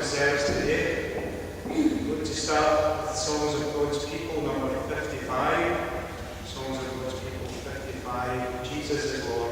the service today. I'm going to start with Songs of God's People, number 55. Songs of God's People, 55. Jesus is Lord.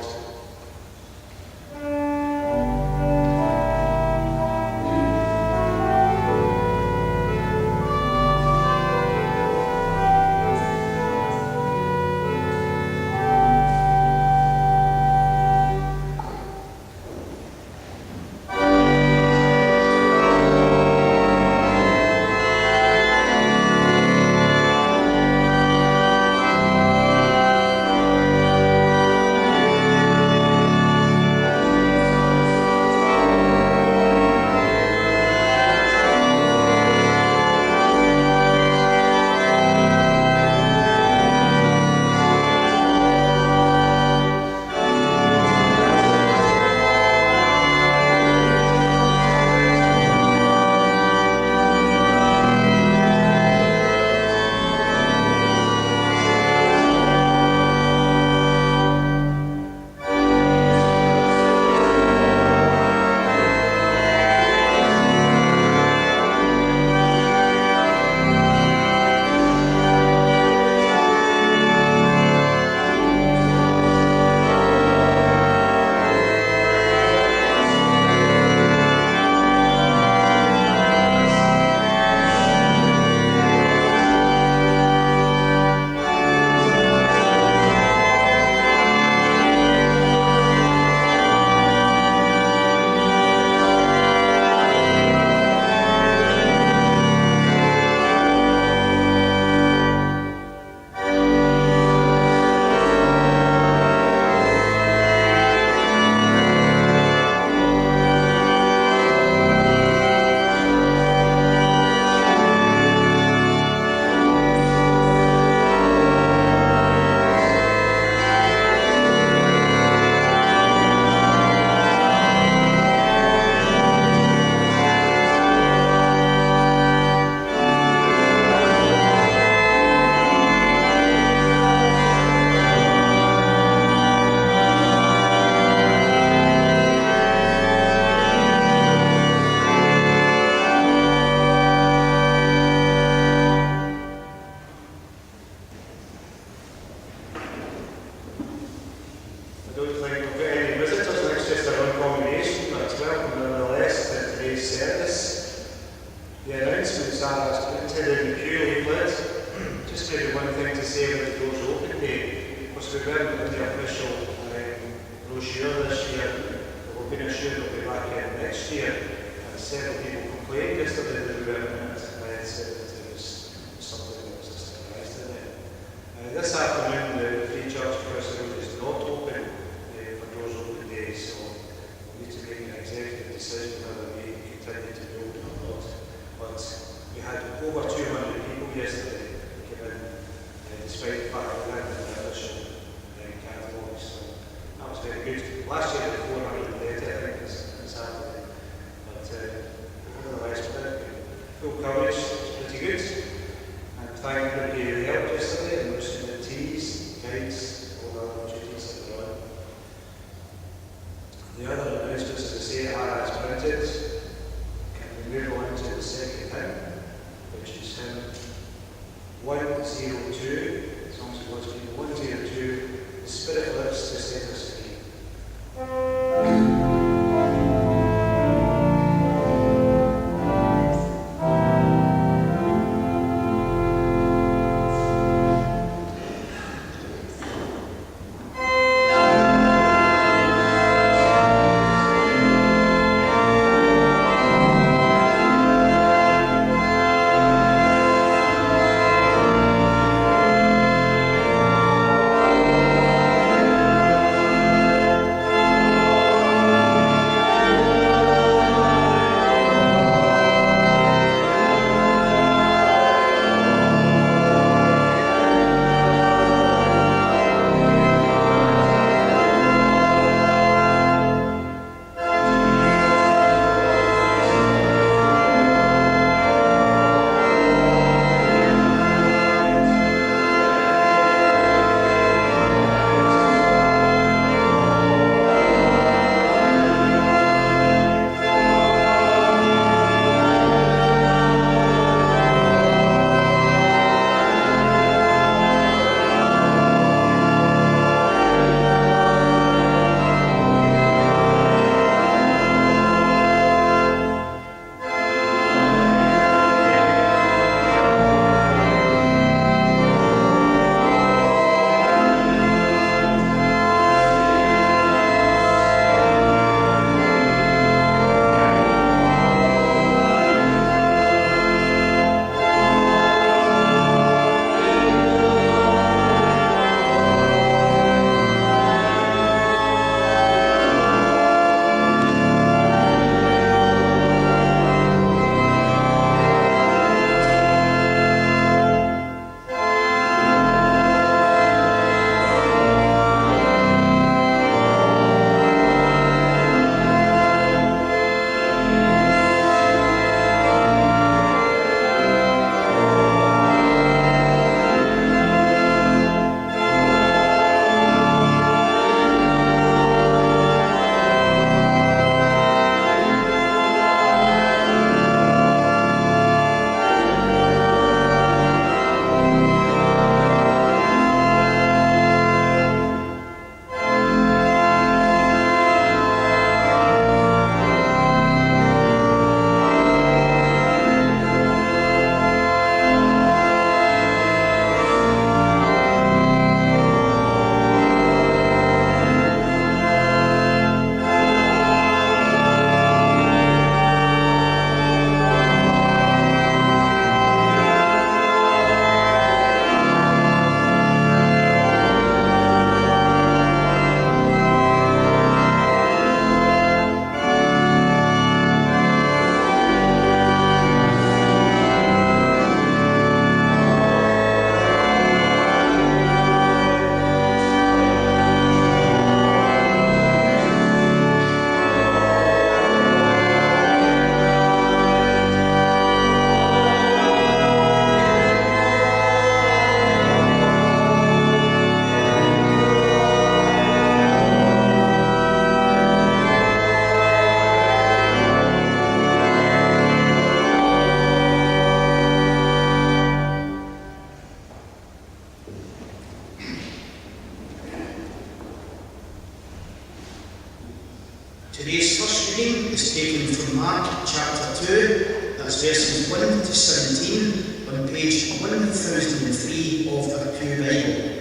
Today's first reading is taken from Mark chapter 2, that's verses 1 to 17, on page 1003 of our Pew Bible.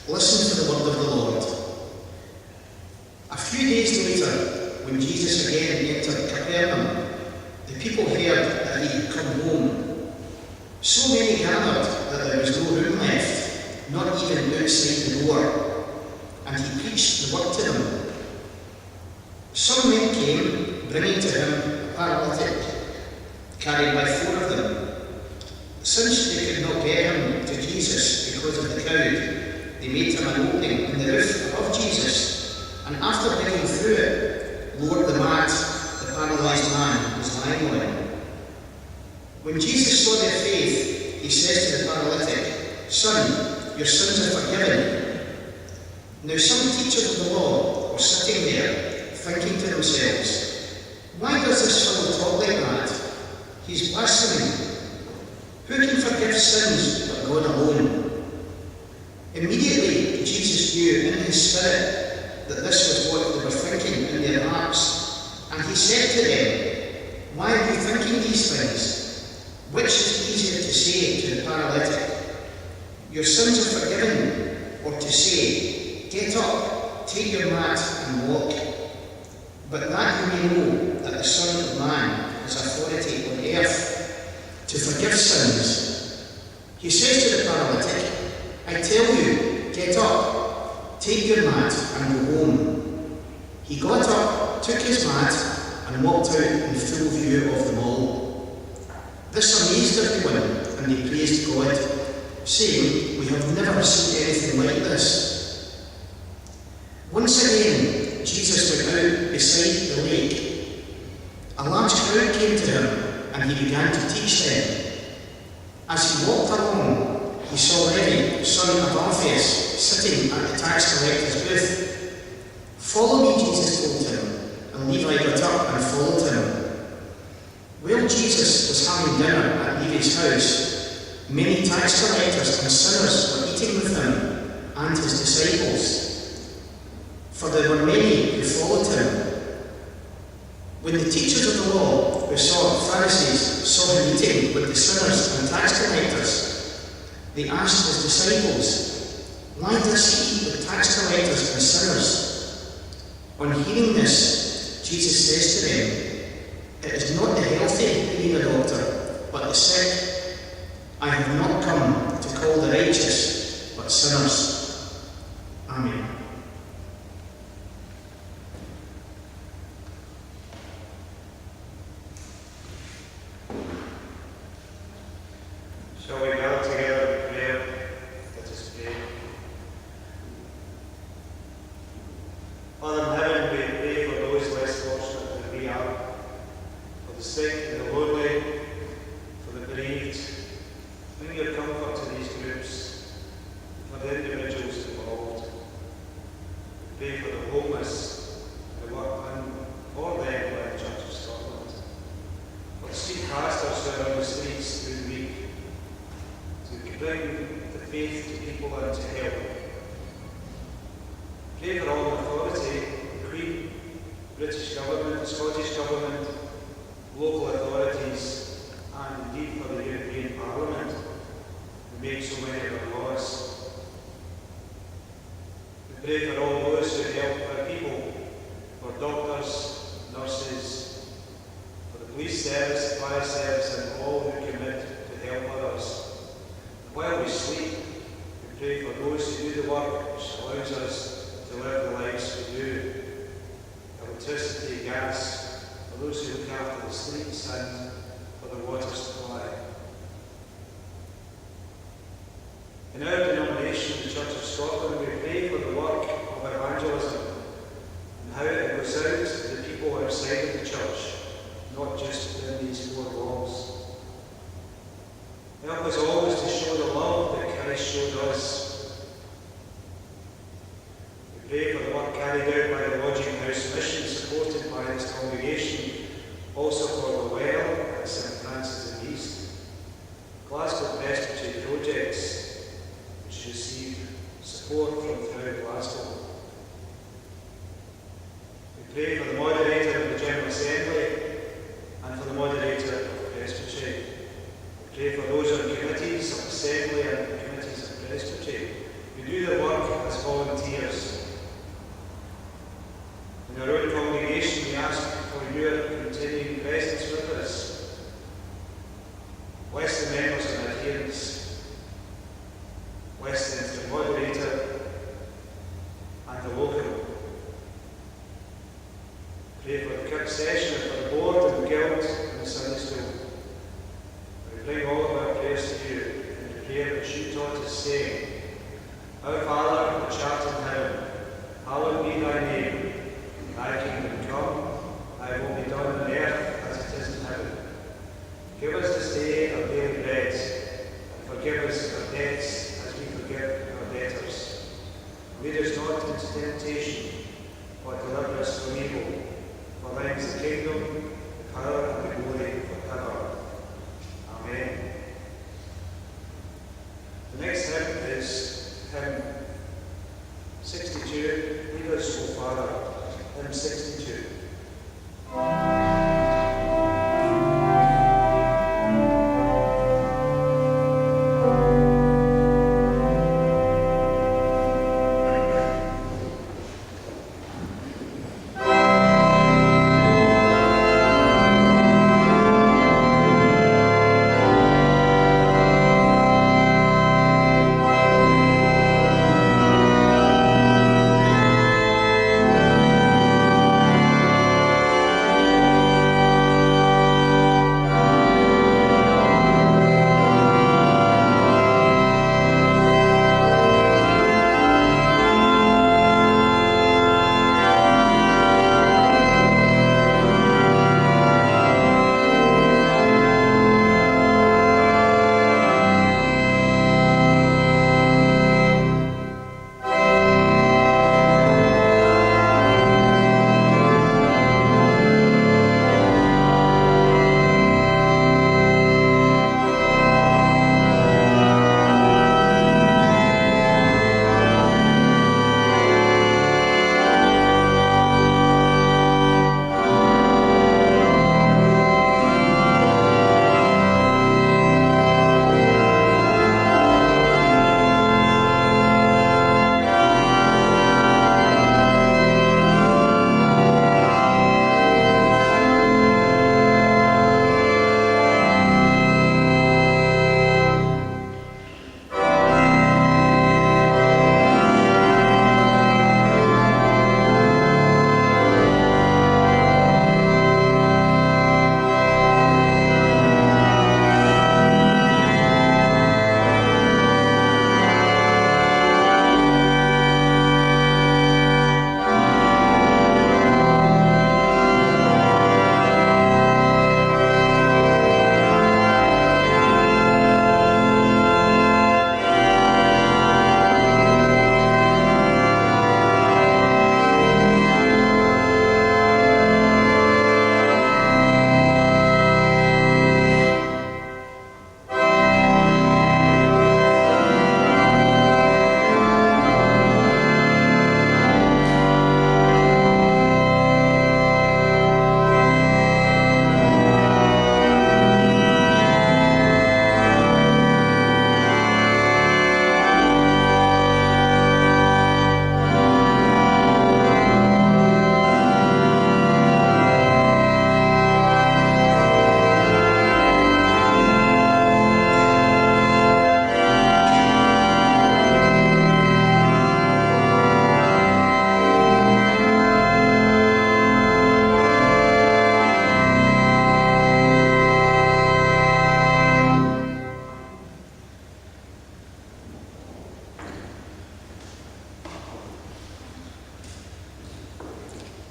Listen to the word of the Lord. A few days later, when Jesus again entered Capernaum, the people heard that he had come home. So many gathered that there was no room left, not even outside the door, and he preached the word to them. Some men came, bringing to him a paralytic, carried by 4 of them. Since they could not get him to Jesus because of the crowd, they made him an opening in the roof above Jesus, and after digging through it, lowered the mat the paralysed man was lying on. When Jesus saw their faith, he says to the paralytic, "Son, your sins are forgiven." Now some teachers of the law were sitting there, thinking to themselves, "Why does this fellow talk like that? He's blaspheming. Who can forgive sins but God alone?" Immediately Jesus knew in his spirit that this was what they were thinking in their hearts, and he said to them, "Why are you thinking these things? Which is easier to say to the paralytic, 'Your sins are forgiven,' or to say, 'Get up, take your mat and walk'? But that you may know that the Son of Man has authority on earth to forgive sins." He says to the paralytic, "I tell you, get up, take your mat and go home." He got up, took his mat, and walked out in full view of them all. This amazed everyone, and they praised God, saying, "We have never seen anything like this." Once again, Jesus went out beside the lake. A large crowd came to him, and he began to teach them. As he walked along, he saw Levi, son of Alphaeus, sitting at the tax collector's booth. "Follow me," Jesus told him, and Levi got up and followed him. While Jesus was having dinner at Levi's house, many tax collectors and sinners were eating with him and his disciples, for there were many who followed him. When the teachers of the law, who saw Pharisees, saw him eating with the sinners and tax collectors, they asked his disciples, "Why does he eat with tax collectors and sinners?" On hearing this, Jesus says to them, "It is not the healthy who need a doctor, but the sick. I have not come to call the righteous, but sinners." Amen. Shall we gather together in prayer? Let us pray. Father in heaven, we pray for those less fortunate than we are, for the sick and the lonely, for the bereaved. Bring your comfort to these groups, for the individuals involved. We pray for the homeless, the work done for them by the Church of Scotland, for the street pastors who are on the streets through the week, to bring the faith to people and to help. Pray for all authority, the Queen, British Government, Scottish Government, local authorities, and indeed for the European Parliament, who make so many of our laws. We pray for all those who help our people, for doctors, nurses, for the police service, the fire service, and all who commit to help others. While we sleep, we pray for those who do the work which allows us to live the lives we do. Electricity, gas, for those who look after the streets and for the water supply. In our denomination, the Church of Scotland, we pray for the work of evangelism and how it goes out to the people outside of the church, not just within these 4 walls. Help us always to show the love that Christ showed us. We pray for the work carried out by the Lodging House Mission, supported by this congregation, also for the well at St Francis in East, Glasgow Presbytery projects, which receive support from throughout Glasgow. We We pray for the moderator of the General Assembly and for the moderator of the Presbytery. We pray for those on committees of Assembly and committees of Presbytery who do their work as volunteers. In our own congregation, we ask for your continuing presence with us. Bless the members and adherents. Bless the interim moderator and the local. Pray for the Kirk session, for the board and the guild and the Sunday school. We bring all of our prayers to you in the prayer which you taught us, saying, Our Father, which art in heaven, hallowed be thy name. Thy kingdom come, thy will be done on earth as it is in heaven. Give us this day our daily bread, and forgive us our debts as we forgive our debtors. Lead us not into temptation, but deliver us from evil. For thine is the kingdom, the power, and the glory forever. Amen. The next hymn is hymn 62, Lead us, O Father, hymn 62.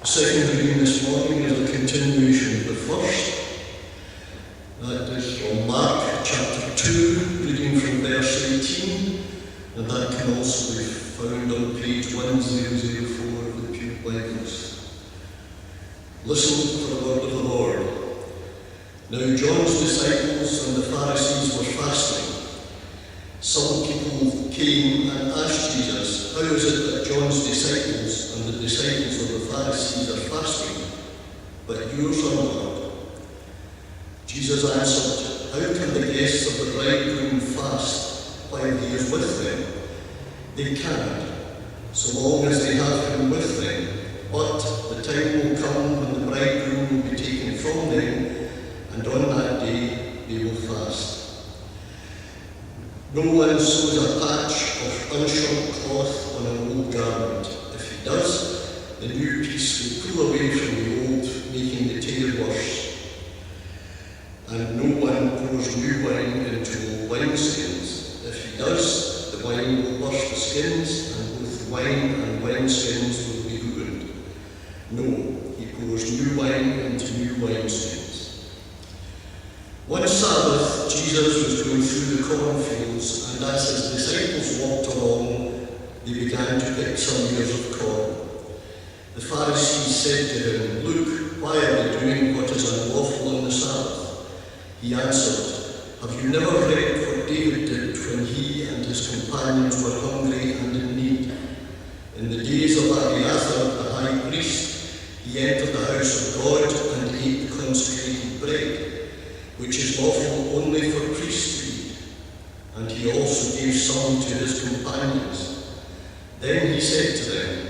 The second reading this morning is a continuation of the first. That is from Mark chapter 2, reading from verse 18, and that can also be found on page 1004 of the Pew Bibles. Listen for the word of the Lord. Now John's disciples and the Pharisees were fasting. Some people came and asked Jesus, how is it that John's disciples and the disciples of the Pharisees are fasting, but yours are not? Jesus answered, how can the guests of the bridegroom fast while he is with them? They can't, so long as they have him with them. But the time will come when the bridegroom will be taken from them, and on that day they will fast. No one sews a patch of unshrunk cloth on an old garment. If he does, the new piece will pull away from the old, making the tear worse. And no one pours new wine into old wineskins. If he does, the wine will burst the skins, and both wine and wineskins will be ruined. No, he pours new wine into new wineskins. One Sabbath, Jesus was going through the cornfields, and as his disciples walked along, they began to pick some ears of corn. The Pharisees said to him, look, why are they doing what is unlawful on the Sabbath? He answered, have you never read what David did when he and his companions were hungry and in need? In the days of Abiathar, the high priest, he entered the house of God and ate the consecrated bread, which is lawful only for priests to eat. And he also gave some to his companions. Then he said to them,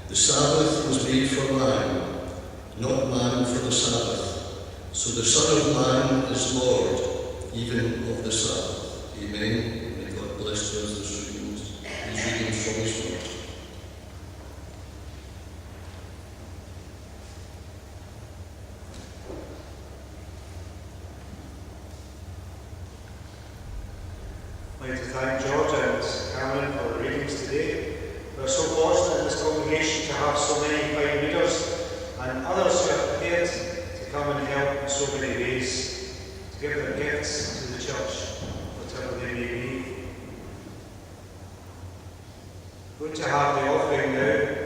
the Sabbath was made for man, not man for the Sabbath. So the Son of Man is Lord, even of the Sabbath. Amen. May God bless us this readings from his word. I'd like to thank George and Cameron for the readings today. We're so fortunate in this congregation to have so many fine readers and others who are prepared to come and help in so many ways, to give their gifts to the church, whatever they may be. We're going to have the offering now.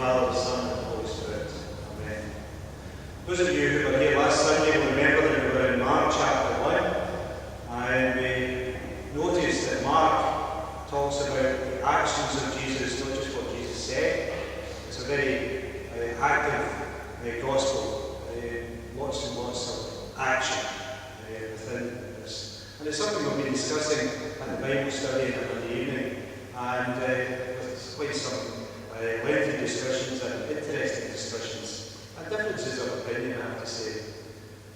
Father, the Son, and the Holy Spirit. Amen. Those of you who were here last Sunday will remember that we were in Mark chapter 1, and we noticed that Mark talks about the actions of Jesus, not just what Jesus said. It's a very active gospel, lots and lots of action within this. And it's something we've been discussing at the Bible study on the evening, and with quite some lengthy discussions and interesting discussions, and differences of opinion, I have to say.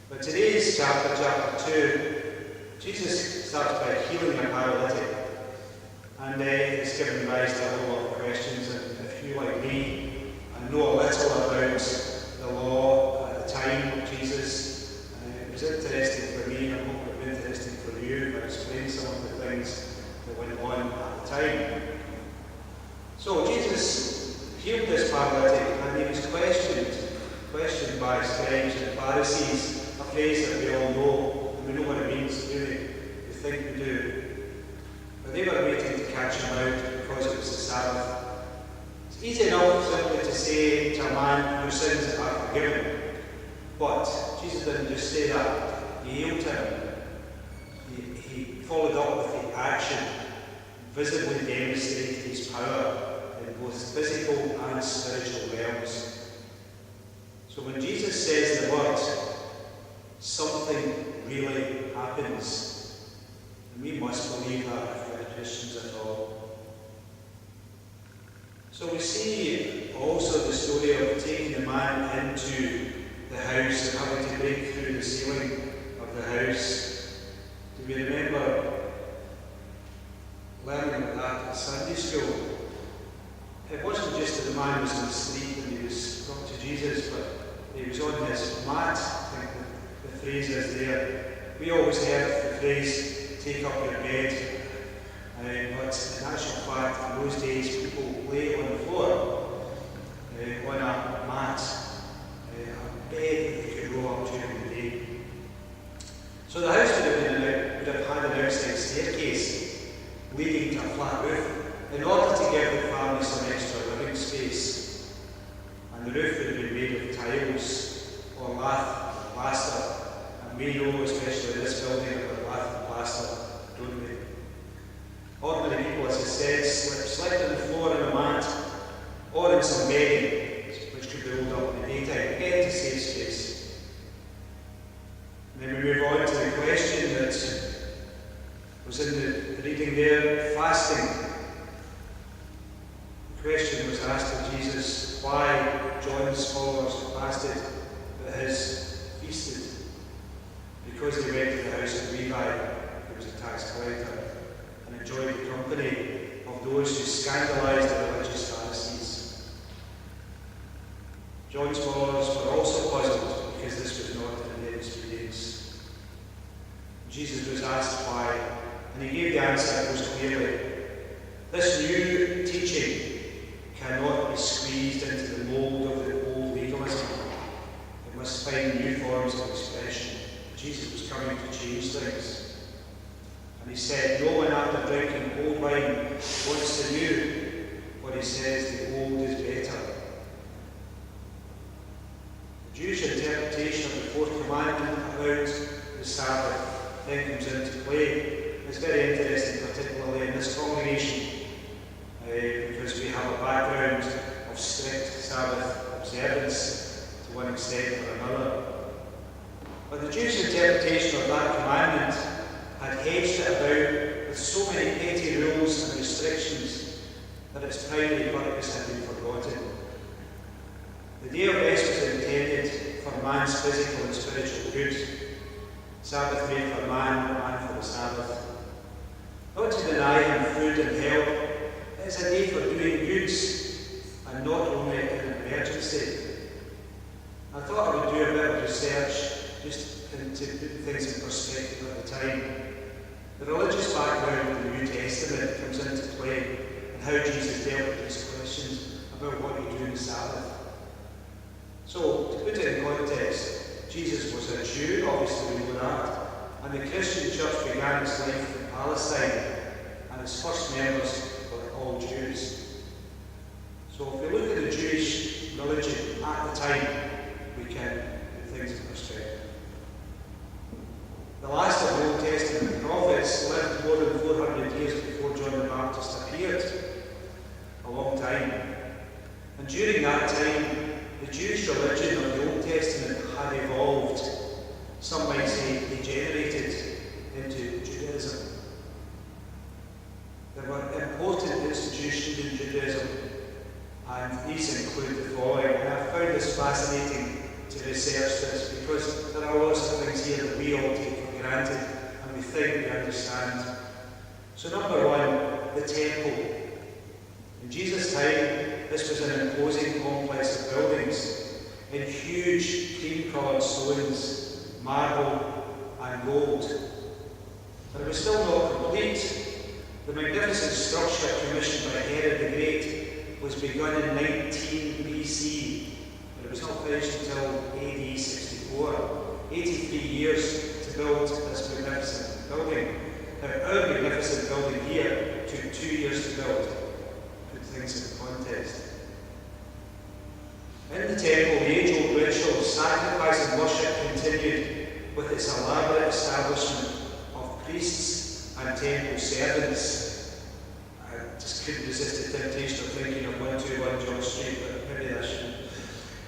But today's chapter 2, Jesus starts by healing a paralytic, and it's given rise to a whole lot of questions. And if you, like me, know a little about the law at the time of Jesus, it was interesting for me, and I hope it will be interesting for you if I explain some of the things that went on at the time. So Jesus healed this paralytic, and he was questioned by scribes and Pharisees, a phrase that we all know, and we know what it means, really. We think we do. But they were waiting to catch him out because it was the Sabbath. It's easy enough simply to say to a man whose sins are forgiven. But Jesus didn't just say that. He healed him. He followed up with the action, visibly demonstrated his power in both physical and spiritual realms. So when Jesus says the word, something really happens. And we must believe that if we're Christians at all. So we see also the story of taking the man into the house and having to break through the ceiling of the house. Do we remember learning about that at Sunday school? It wasn't just that the man was in the street and he was brought to Jesus, but he was on his mat. I think the phrase is there. We always heard the phrase, take up your bed. But in actual fact, in those days, people lay on the floor, on a mat, a bed that they could roll up during the day. So the house would have had an outside staircase leading to a flat roof in order to give the family some extra living space. And the roof would have been made of tiles or lath or plaster. And we know, especially in this building, about lath and plaster, don't we? Ordinary people, as I said, slept on the floor in a mat or in some bedding, which could be rolled up in the daytime, again to save space. And then we move on to the question that was in the reading there, fasting. The question was asked of Jesus why John's followers fasted but his feasted. Because they went to the house of Levi, who was a tax collector, and enjoyed the company of those who scandalized the religious Pharisees. John's followers were also puzzled because this was not their experience. Jesus was asked why, and he gave the answer most clearly. This new teaching cannot be squeezed into the mould of the old legalism. It must find new forms of expression. Jesus was coming to change things. And he said, no one after drinking old wine wants the new, for he says the old is better. The Jewish interpretation of the fourth commandment about the Sabbath then comes into play. It's very interesting, particularly in this congregation, because we have a background of strict Sabbath observance to one extent or another. But the Jewish interpretation of that commandment had hedged it about with so many petty rules and restrictions that its primary purpose had been forgotten. The day of rest was intended for man's physical and spiritual good. Sabbath made for man, not man for the Sabbath. Not to deny him food and help, it is a day for doing goods, and not only in an emergency. I thought I would do a bit of research just to put things in perspective at the time. The religious background of the New Testament comes into play and how Jesus dealt with these questions about what you do in the Sabbath. So, to put it in context, Jesus was a Jew, obviously we know that, and the Christian church began its life in Palestine, and its first members were all Jews. So if we look at the Jewish time we can put things in perspective. The last of the Old Testament prophets lived more than 400 years before John the Baptist appeared. A long time. And during that time, the Jewish religion of the Old Testament had evolved, some might say degenerated, into Judaism. There were important institutions in Judaism, and these include the following. And I found this fascinating to research this, because there are lots of things here that we all take for granted and we think we understand. So number one, the temple. In Jesus' time, this was an imposing complex of buildings in huge cream-coloured stones, marble and gold. But it was still not complete. The magnificent structure commissioned by Herod the Great was begun in 19 BC, but it was not finished until AD 64. 83 years to build this magnificent building. Now, our magnificent building here took 2 years to build. Put things in context. In the temple, the age-old ritual of sacrifice and worship continued with its elaborate establishment of priests and temple servants. I just couldn't resist the temptation of thinking of 121 John Street, but maybe that shouldn't.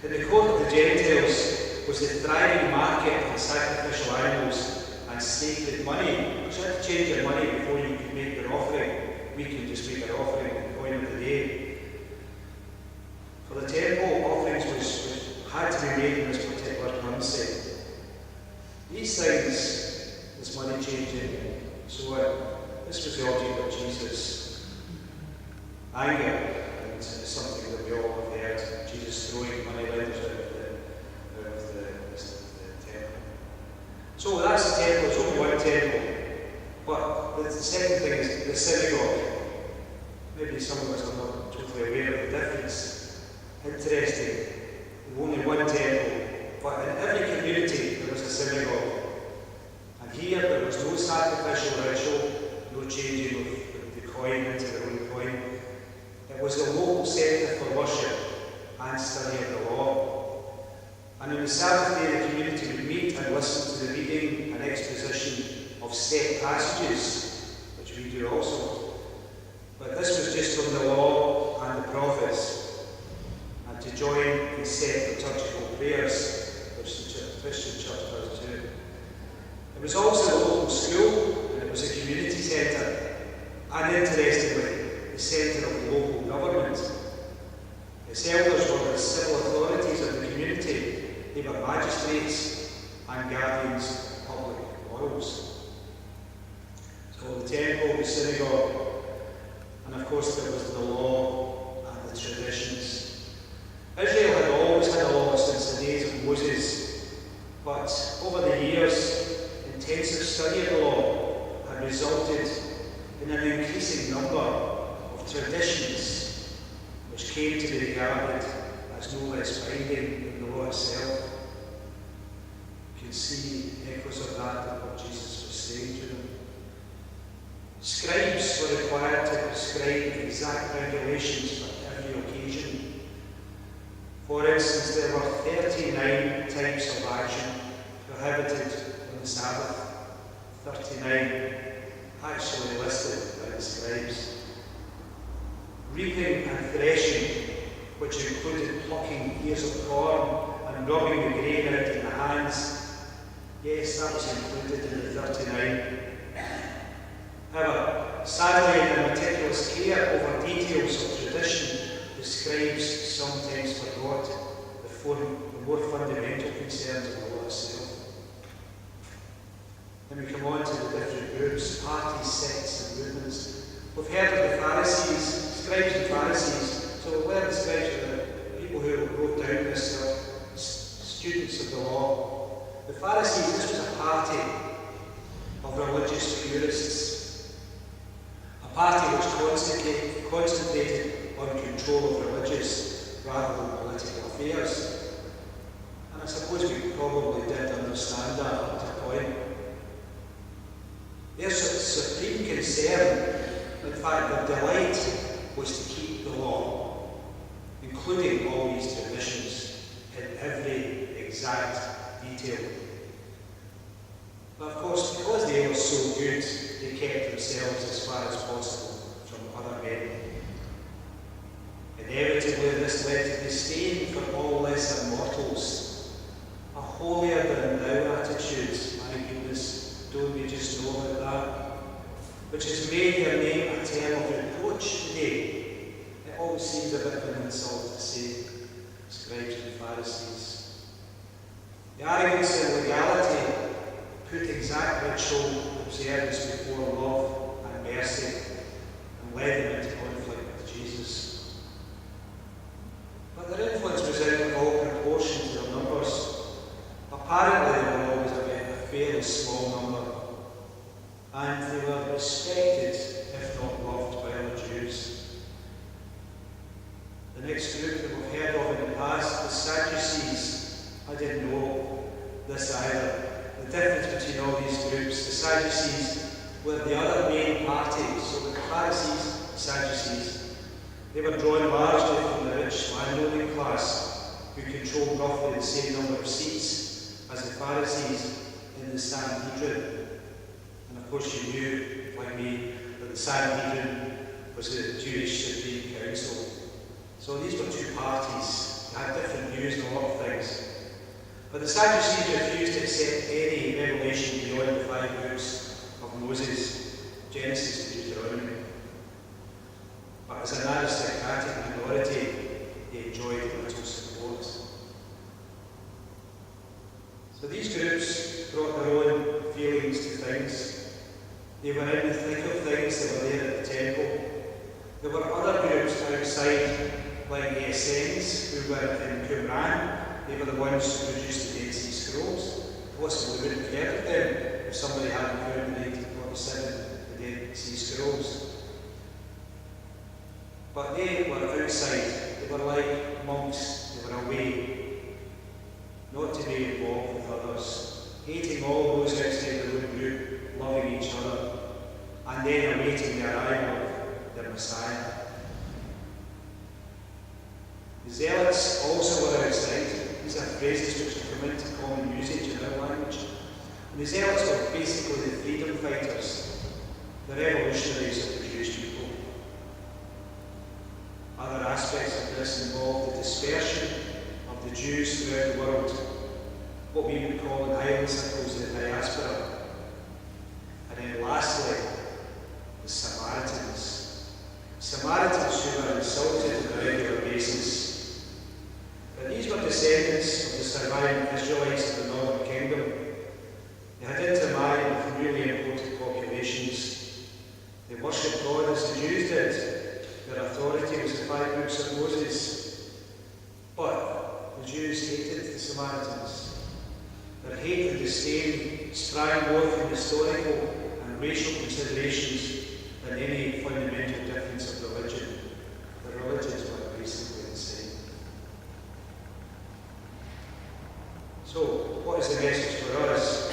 In the court of the Gentiles was the thriving market for sacrificial animals and sacred money. You had to change your money before you could make your offering. We can just make our offering at the coin of the day. For the temple, offerings had to be made in this particular currency. These things, this money changing, so this was the object of Jesus' anger, and it's something that we all have heard. Jesus throwing money lenders out of the temple. So that's the temple. There's only one temple. But the second thing is the synagogue. Maybe some of us are not totally aware of the difference. Interesting. There was only one temple, but in every community there was a synagogue. And here there was no sacrificial ritual, no changing of the coin into the own coin. It was a local centre for worship and study of the law. And on the Sabbath day the community would meet and listen to the reading and exposition of set passages, which we do also. But this was just from the law and the prophets, and to join in set liturgical prayers, which the Christian church does too. It was also a local school, and it was a community centre, and interestingly, the centre of the local government. Its elders were the civil authorities of the community. They were magistrates and guardians of public morals. So the temple, the synagogue, and of course there was the law and the traditions. Israel had always had a law since the days of Moses, but over the years, intensive study of the law had resulted in an increasing number of traditions which came to be regarded as no less binding than the law itself. You can see echoes of that in what Jesus was saying to them. Scribes were required to prescribe exact regulations for every occasion. For instance, there were 39 types of action prohibited on the Sabbath. 39 actually listed by the scribes. Reaping and threshing, which included plucking ears of corn and rubbing the grain out in the hands. Yes, that was included in the 39. However, sadly, in the meticulous care over details of tradition, the scribes sometimes forgot the more fundamental concerns of the law itself. Then we come on to the different groups, parties, sects, and movements. We've heard of the Pharisees, scribes and Pharisees. So we're the scribes are the people who wrote down this stuff, students of the law. The Pharisees, this was a party of religious purists. A party which concentrated on control of religious rather than political affairs. And I suppose we probably did understand that up to a point. Their supreme concern, in fact their delight, was to keep the law, including all these traditions, in in every exact detail. But of course, because they were so good, they kept themselves as far as possible from other men. Inevitably, this led to disdain for all lesser mortals, a holier than thou attitude. My goodness, don't we just know about that? Which has made their name a term of reproach today. It always seems a bit of an insult to say, scribes and Pharisees. The arrogance and legality put exact ritual observance before love and mercy and led them into conflict with Jesus. But their influence was out of all proportion to their numbers. Apparently they were always a fairly small number, and they were respected, if not loved, by other Jews. The next group that we've heard of in the past, the Sadducees. I didn't know this either. The difference between all these groups, the Sadducees were the other main party. So the Pharisees, the Sadducees, they were drawn largely from the rich landowning class who controlled roughly the same number of seats as the Pharisees in the Sanhedrin. And of course you knew, like me, that the Sanhedrin was the Jewish Supreme Council. So these were two parties. They had different views on a lot of things. But the Sadducees refused to accept any revelation beyond the 5 books of Moses, Genesis to Deuteronomy. But as an aristocratic minority, they enjoyed little support. So these groups brought their own feelings to things. They were in the thick of things that were there at the temple. There were other groups outside, like the Essenes, who were in Qumran. They were the ones who produced the Dead Sea Scrolls. Possibly wouldn't have heard of them if somebody hadn't found in 1847 the Dead Sea Scrolls. But they were outside. They were like monks. They were away, not to be involved with others, hating all those outside their own group, loving each other, and then awaiting the arrival of their Messiah. The Zealots also were outside. These are phrases which have come into common usage in our language. And the Zealots were basically the freedom fighters, the revolutionaries of the Jewish people. Other aspects of this involved the dispersion of the Jews throughout the world, what we would call in island circles the diaspora. And then lastly, the Samaritans. Samaritans who were insulted on a regular basis. But these were descendants of the surviving Israelites of the Northern Kingdom. They had intermarried with newly imported populations. They worshipped God as the Jews did. Their authority was the 5 books of Moses. But the Jews hated the Samaritans. Their hate and disdain sprang more from historical and racial considerations than any fundamental difference of religion. The religions were basically the same. So, what is the message for us?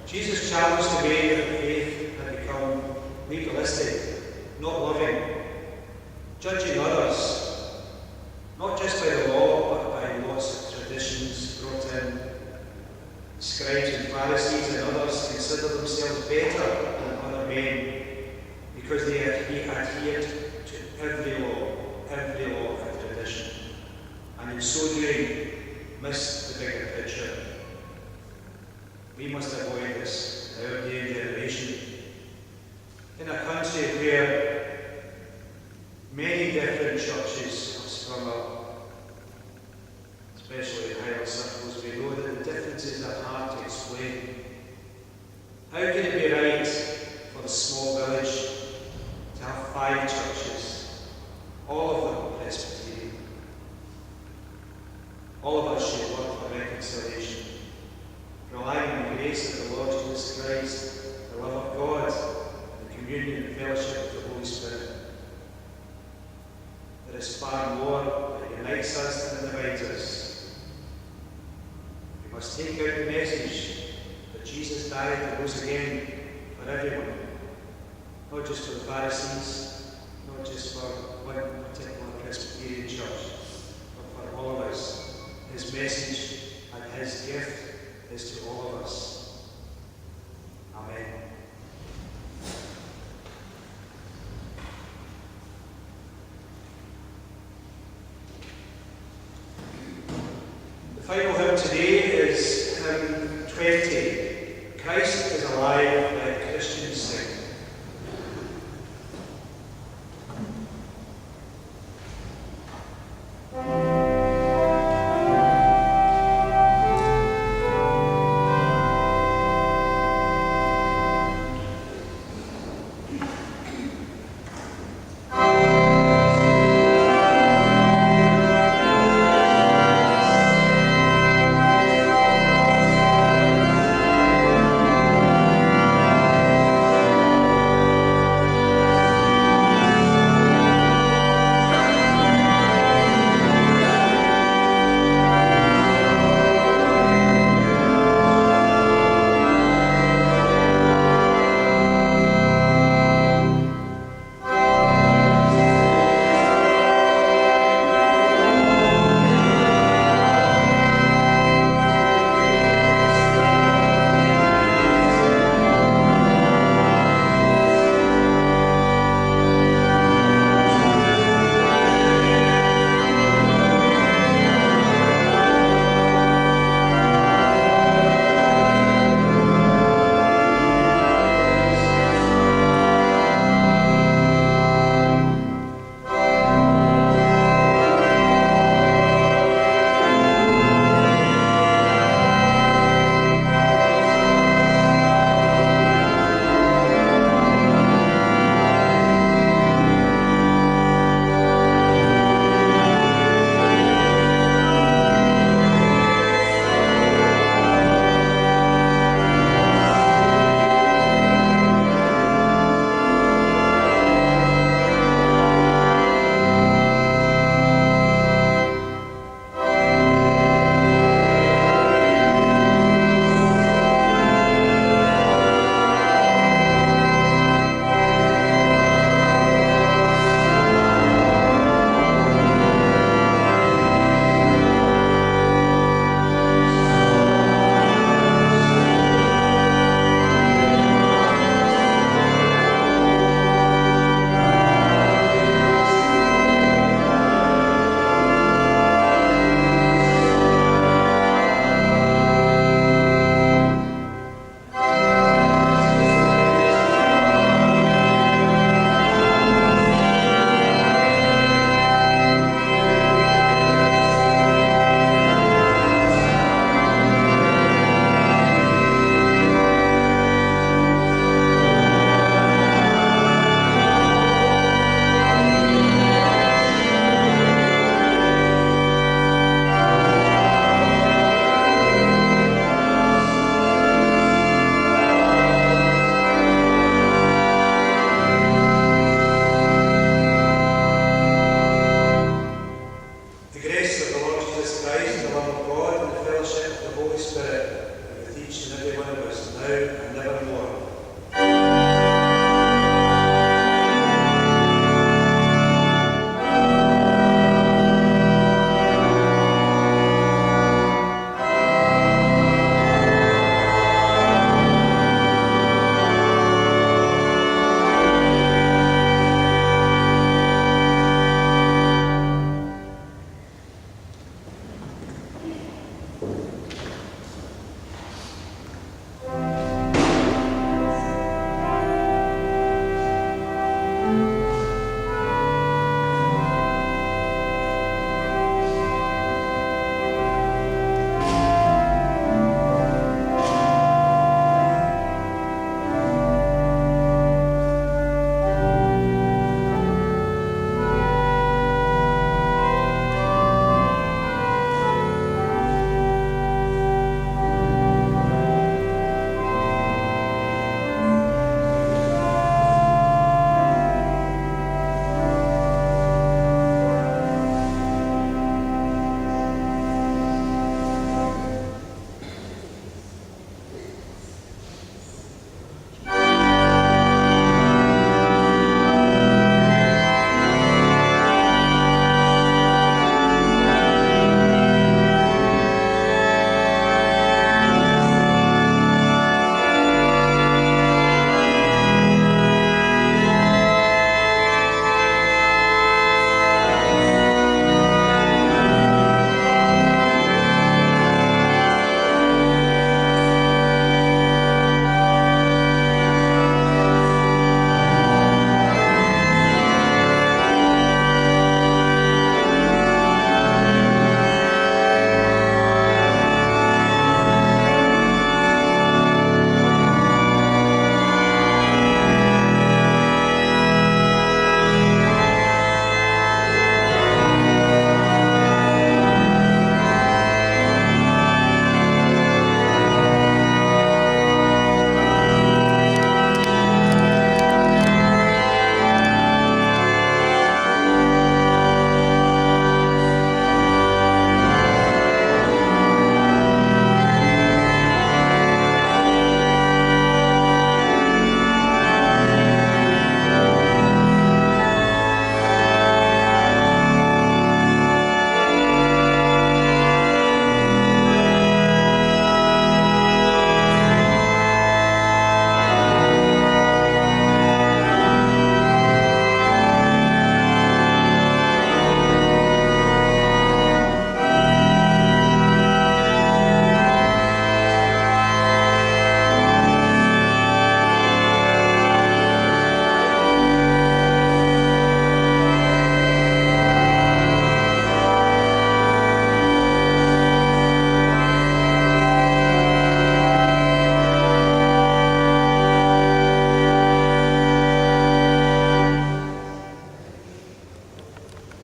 Jesus challenged the way that faith had become legalistic, not loving, judging others, not just by the law, but by lots of traditions brought in. Scribes and Pharisees and others considered themselves better than other men because they adhered to every law and tradition, and in so doing, missed the bigger picture. We must avoid this in our day and generation. In a country where many different churches have sprung up, especially in higher circles, we know that the differences are hard to explain. How can it be right for a small village to have 5 churches, all of them Presbyterian? All of us should work for reconciliation, relying on the grace of the Lord Jesus Christ, the love of God, the communion and fellowship of the Holy Spirit. There is far more that unites us than divides us. We must take out the message that Jesus died and rose again for everyone, not just for the Pharisees, not just for one particular Presbyterian church, but for all of us. His final